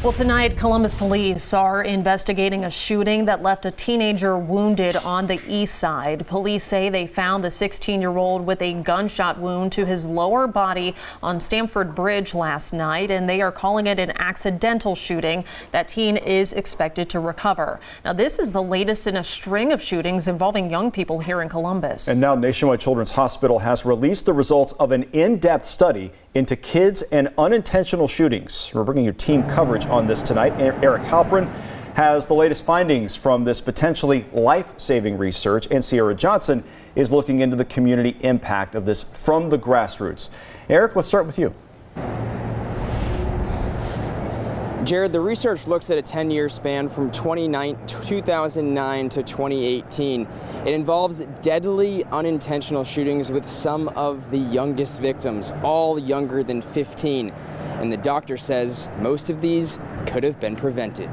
Well, tonight, Columbus police are investigating a shooting that left a teenager wounded on the east side. Police say they found the 16-year-old with a gunshot wound to his lower body on Stamford Bridge last night, and they are calling it an accidental shooting. That teen is expected to recover. Now, this is the latest in a string of shootings involving young people here in Columbus. And now Nationwide Children's Hospital has released the results of an in-depth study into kids and unintentional shootings. We're bringing you team coverage on this tonight. Eric Halpern has the latest findings from this potentially life-saving research, and Sierra Johnson is looking into the community impact of this from the grassroots. Eric, let's start with you. Jared, the research looks at a 10-year span from 2009 to 2018. It involves deadly unintentional shootings with some of the youngest victims, all younger than 15. And the doctor says most of these could have been prevented.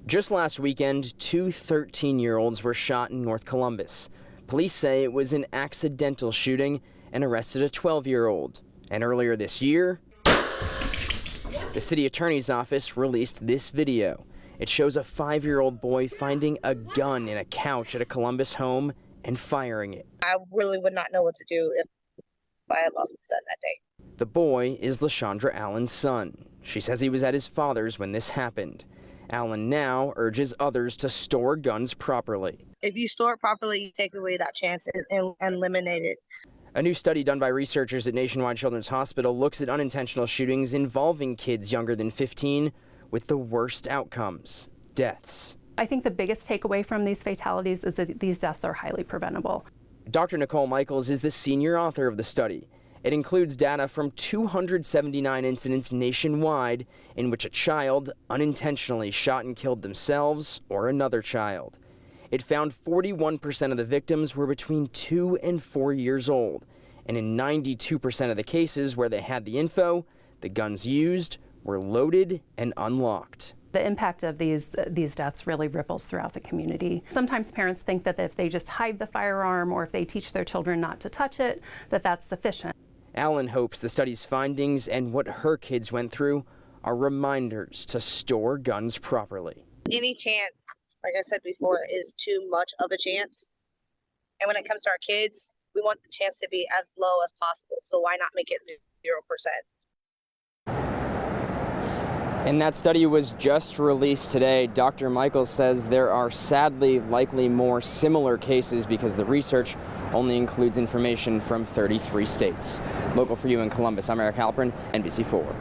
Just last weekend, two 13-year-olds were shot in North Columbus. Police say it was an accidental shooting and arrested a 12-year-old. And earlier this year, the city attorney's office released this video. It shows a 5-year-old boy finding a gun in a couch at a Columbus home and firing it. I really would not know what to do if I had lost my son that day. The boy is LaShondra Allen's son. She says he was at his father's when this happened. Allen now urges others to store guns properly. If you store it properly, you take away that chance and eliminate it. A new study done by researchers at Nationwide Children's Hospital looks at unintentional shootings involving kids younger than 15 with the worst outcomes, deaths. I think the biggest takeaway from these fatalities is that these deaths are highly preventable. Dr. Nicole Michaels is the senior author of the study. It includes data from 279 incidents nationwide in which a child unintentionally shot and killed themselves or another child. It found 41% of the victims were between 2 and 4 years old, and in 92% of the cases where they had the info, the guns used were loaded and unlocked. The impact of these deaths really ripples throughout the community. Sometimes parents think that if they just hide the firearm or if they teach their children not to touch it, that that's sufficient. Allen hopes the study's findings and what her kids went through are reminders to store guns properly. Any chance, like I said before, is too much of a chance. And when it comes to our kids, we want the chance to be as low as possible. So why not make it 0%? And that study was just released today. Dr. Michaels says there are sadly likely more similar cases because the research only includes information from 33 states. Local for you in Columbus, I'm Eric Halpern, NBC4.